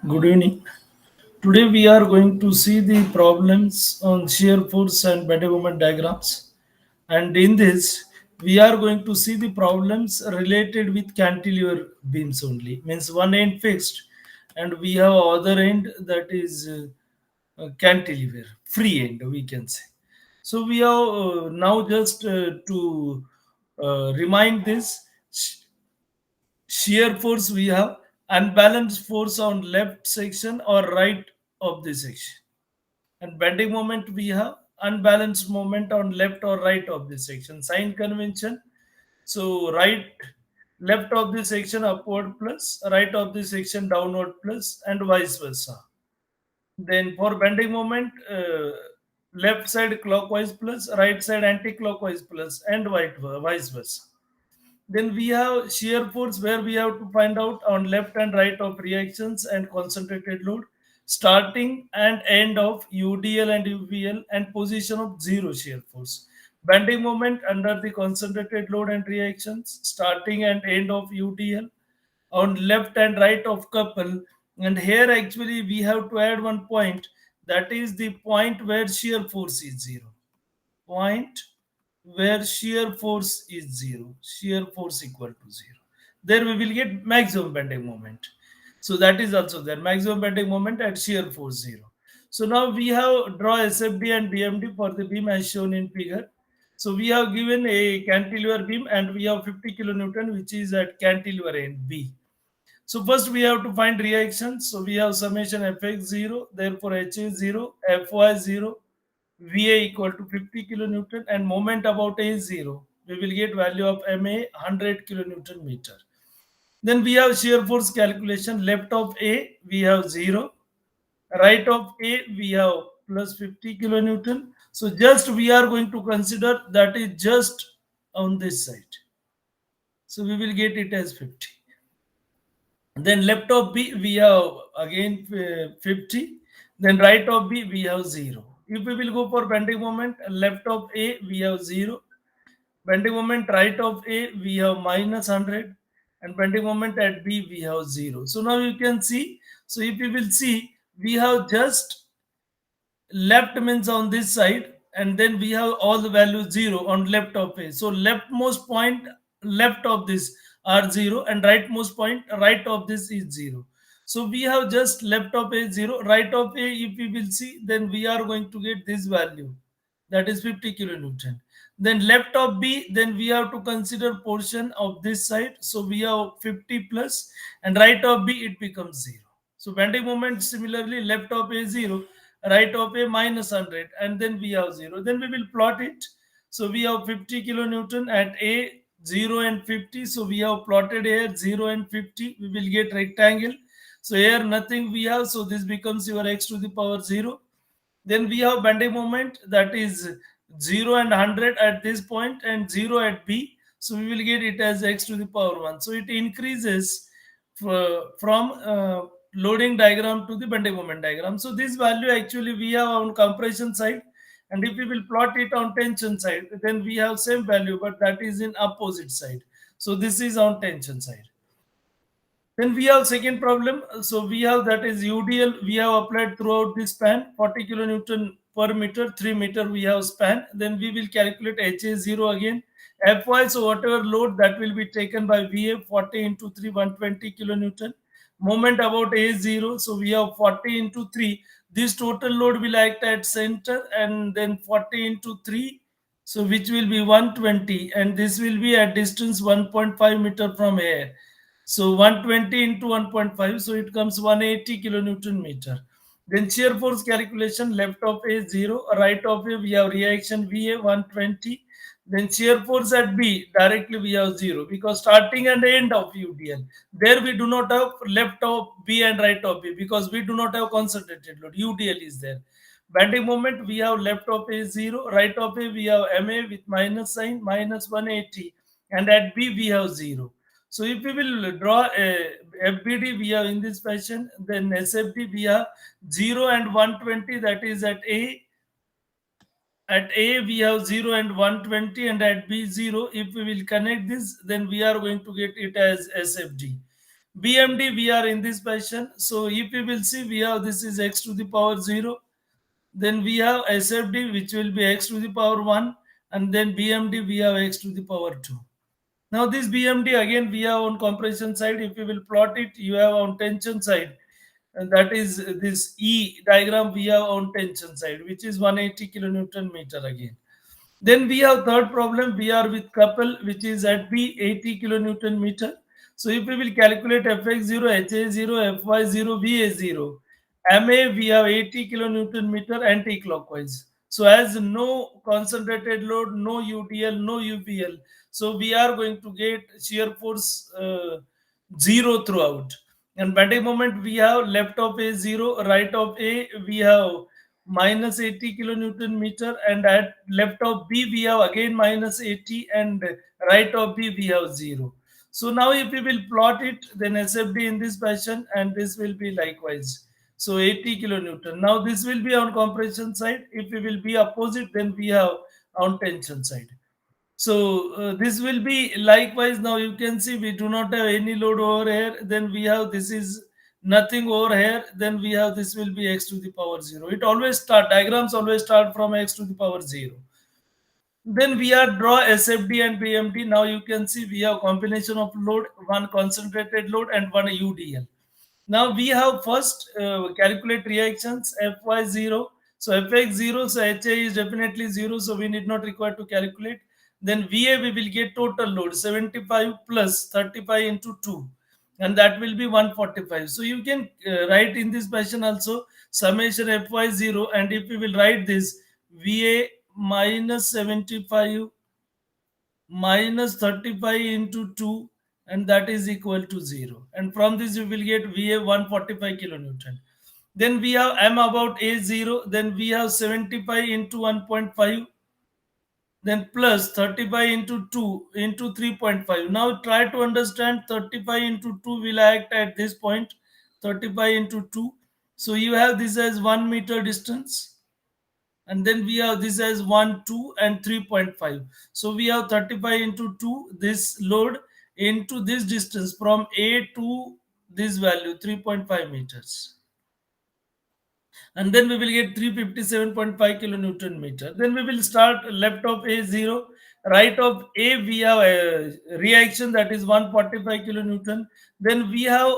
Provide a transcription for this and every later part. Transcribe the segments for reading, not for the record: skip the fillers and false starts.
Good evening. Today we are going to see the problems on shear force and bending moment diagrams. And in this, we are going to see the problems related with cantilever beams only. Means one end fixed, and we have other end that is cantilever, free end we can say. So we have now just to remind this shear force we have unbalanced force on left section or right of the section, and bending moment we have unbalanced moment on left or right of the section. Sign convention, so right left of the section upward plus, right of the section downward plus, and vice versa. Then for bending moment, left side clockwise plus, right side anti-clockwise plus, and vice versa. Then we have shear force where we have to find out on left and right of reactions and concentrated load, starting and end of UDL and UVL, and position of zero shear force. Bending moment under the concentrated load and reactions, starting and end of UDL, on left and right of couple. And here actually we have to add one point, that is the point where shear force is zero. Point where shear force is zero, shear force equal to zero. There we will get maximum bending moment. So that is also there, maximum bending moment at shear force zero. So now we have draw SFD and DMD for the beam as shown in figure. So we have given a cantilever beam and we have 50 kilonewton which is at cantilever end B. So first we have to find reactions. So we have summation Fx 0, therefore H is 0, Fy 0, Va equal to 50 kilonewton, and moment about A is 0. We will get value of Ma 100 kilonewton meter. Then we have shear force calculation. Left of A we have 0, right of A we have plus 50 kilonewton. So just we are going to consider that is just on this side. So we will get it as 50. Then left of B we have again 50. Then right of B we have 0. If we will go for bending moment, left of A we have 0. Bending moment right of A we have minus 100. And bending moment at B we have 0. So now you can see. So if you will see, we have just left means on this side, and then we have all the values 0 on left of A. So leftmost point left of this are 0, and rightmost point right of this is 0. So we have just left of A 0, right of A if we will see, then we are going to get this value, that is 50 kilonewton. Then left of B, then we have to consider portion of this side, so we have 50 plus, and right of B it becomes 0. So bending moment similarly, left of A 0, right of A minus 100, and then we have 0. Then we will plot it. So we have 50 kilonewton at A, 0 and 50. So we have plotted here 0 and 50. We will get rectangle. So here nothing we have. So this becomes your x to the power 0. Then we have bending moment, that is 0 and 100 at this point and 0 at B. So we will get it as x to the power 1. So it increases from loading diagram to the bending moment diagram. So this value actually we have on compression side, and if we will plot it on tension side, then we have same value, but that is in opposite side. So this is on tension side. Then we have second problem. So we have, that is UDL we have applied throughout the span, 40 kilonewton per meter, 3 meter we have span. Then we will calculate HA0 again. Fy, so whatever load that will be taken by VA, 40 into 3, 120 kilonewton. Moment about A0, so we have 40 into 3. This total load will act at center, and then 40 into 3, so which will be 120, and this will be at distance 1.5 meter from air. So 120 into 1.5, so it comes 180 kilonewton meter. Then shear force calculation, left of A 0, right of A we have reaction VA 120. Then shear force at B, directly we have 0, because starting and end of UDL. There we do not have left of B and right of B, because we do not have concentrated load. UDL is there. Bending moment we have left of A 0, right of A we have MA with minus sign, minus 180, and at B we have 0. So if we will draw a FBD we have in this fashion, then SFD we have 0 and 120, that is at A. At A we have 0 and 120, and at B 0. If we will connect this, then we are going to get it as SFD. BMD we are in this position. So if we will see, we have this is x to the power 0. Then we have SFD which will be x to the power 1, and then BMD we have x to the power 2. Now this BMD again we have on compression side. If you will plot it, you have on tension side, and that is this E diagram we have on tension side, which is 180 kilonewton meter again. Then we have third problem. We are with couple which is at B 80 kilonewton meter. So if we will calculate Fx0, Ha0, Fy0, Va0, Ma we have 80 kilonewton meter anti-clockwise. So as no concentrated load, no UDL, no UPL. So we are going to get shear force 0 throughout. And bending moment we have left of A 0, right of A we have minus 80 kilonewton meter, and at left of B we have again minus 80, and right of B we have 0. So now if we will plot it, then SFD in this fashion, and this will be likewise. So 80 kilonewton. Now this will be on compression side. If we will be opposite, then we have on tension side. So this will be likewise. Now you can see we do not have any load over here. Then we have this is nothing over here. Then we have this will be x to the power 0. It always start, diagrams always start from x to the power 0. Then we are draw SFD and BMD. Now you can see we have combination of load, one concentrated load and one UDL. Now we have first calculate reactions Fy0. So Fx0, so Ha is definitely 0, so we need not require to calculate. Then Va we will get total load 75 plus 35 into 2, and that will be 145. So you can write in this fashion also summation Fy0, and if we will write this Va minus 75 minus 35 into 2, and that is equal to 0, and from this you will get Va 145 kilonewton. Then we have M about A0, then we have 75 into 1.5, then plus 35 into 2 into 3.5. Now try to understand 35 into 2 will act at this point, 35 into 2. So you have this as 1 meter distance, and then we have this as 1 2 and 3.5. So we have 35 into 2 this load into this distance from A to this value 3.5 meters, and then we will get 357.5 kilonewton meter. Then we will start left of A0, right of A we have a reaction that is 145 kilonewton. Then we have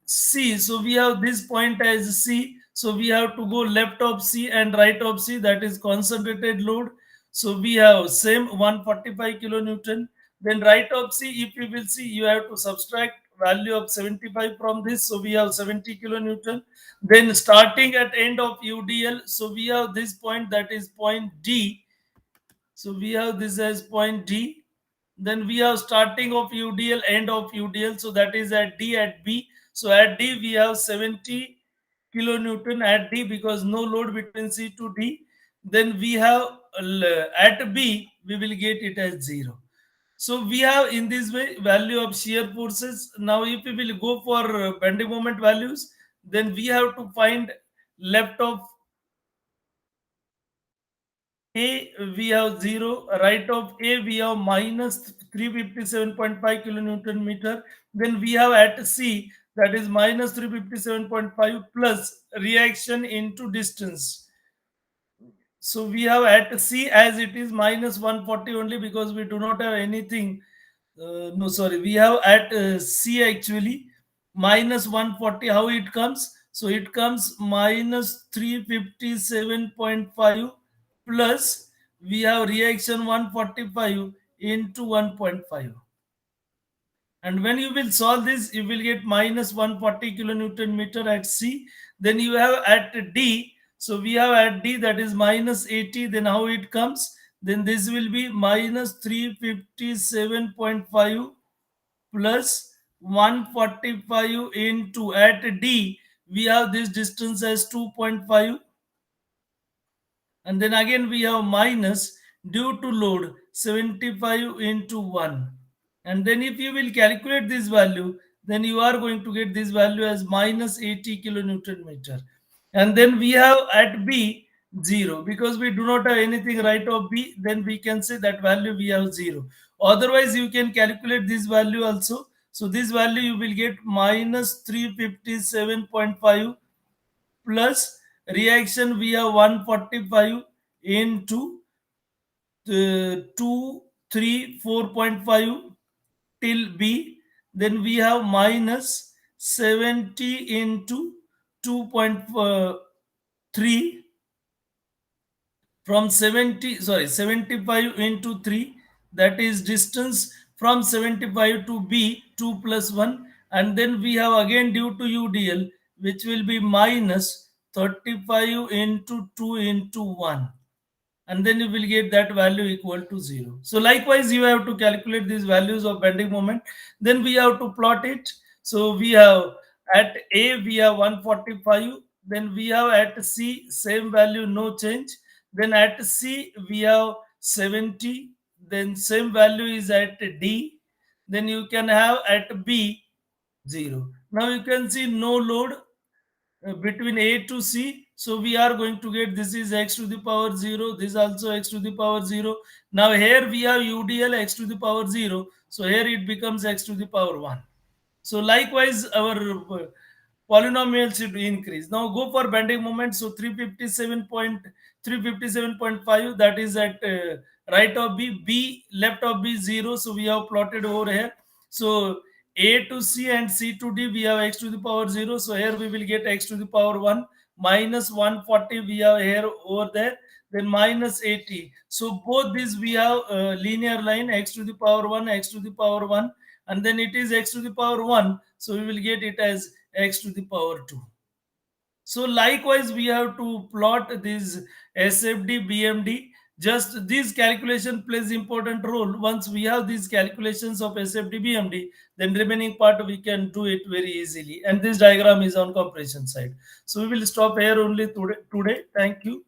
C. So we have this point as C. So we have to go left of C and right of C, that is concentrated load. So we have same 145 kilonewton. Then right of C, if you will see, you have to subtract value of 75 from this. So we have 70 kilonewton. Then starting at end of UDL, so we have this point that is point D. So we have this as point D. Then we have starting of UDL, end of UDL. So that is at D at B. So at D we have 70 kilonewton at D because no load between C to D. Then we have at B we will get it as 0. So we have in this way value of shear forces. Now if we will go for bending moment values, then we have to find left of A we have 0, right of A we have minus 357.5 kilonewton meter. Then we have at C that is minus 357.5 plus reaction into distance. So we have at C as it is minus 140 only because we do not have anything. No, sorry, we have at C actually minus 140. How it comes? So it comes minus 357.5 plus we have reaction 145 into 1.5. And when you will solve this, you will get minus 140 kilonewton meter at C. Then you have at D. So we have at D that is minus 80. Then how it comes? Then this will be minus 357.5 plus 145 into at D. We have this distance as 2.5, and then again we have minus due to load 75 into 1, and then if you will calculate this value, then you are going to get this value as minus 80 kilonewton meter. And then we have at B 0 because we do not have anything right of B, then we can say that value we have 0. Otherwise you can calculate this value also. So this value you will get minus 357.5 plus reaction we have 145 into 234.5 till B. Then we have minus 70 into 2.3 from 75 into 3, that is distance from 75 to B, 2 plus 1, and then we have again due to UDL, which will be minus 35 into 2 into 1, and then you will get that value equal to 0. So likewise you have to calculate these values of bending moment, then we have to plot it. So we have at A we have 145, then we have at C same value, no change, then at C we have 70, then same value is at D, then you can have at B 0. Now you can see no load between A to C. So we are going to get this is x to the power 0. This also x to the power 0. Now here we have UDL x to the power 0. So here it becomes x to the power 1. So likewise, our polynomial should increase. Now go for bending moment. So 357.5, that is at right of B, B left of B 0. So we have plotted over here. So A to C and C to D we have x to the power 0. So here we will get x to the power 1 minus 140 we have here over there. Then minus 80. So both these we have linear line x to the power 1, x to the power 1, and then it is x to the power 1, so we will get it as x to the power 2. So likewise we have to plot this SFD BMD. Just this calculation plays important role. Once we have these calculations of SFD BMD, then remaining part we can do it very easily, and this diagram is on compression side. So we will stop here only today. Thank you.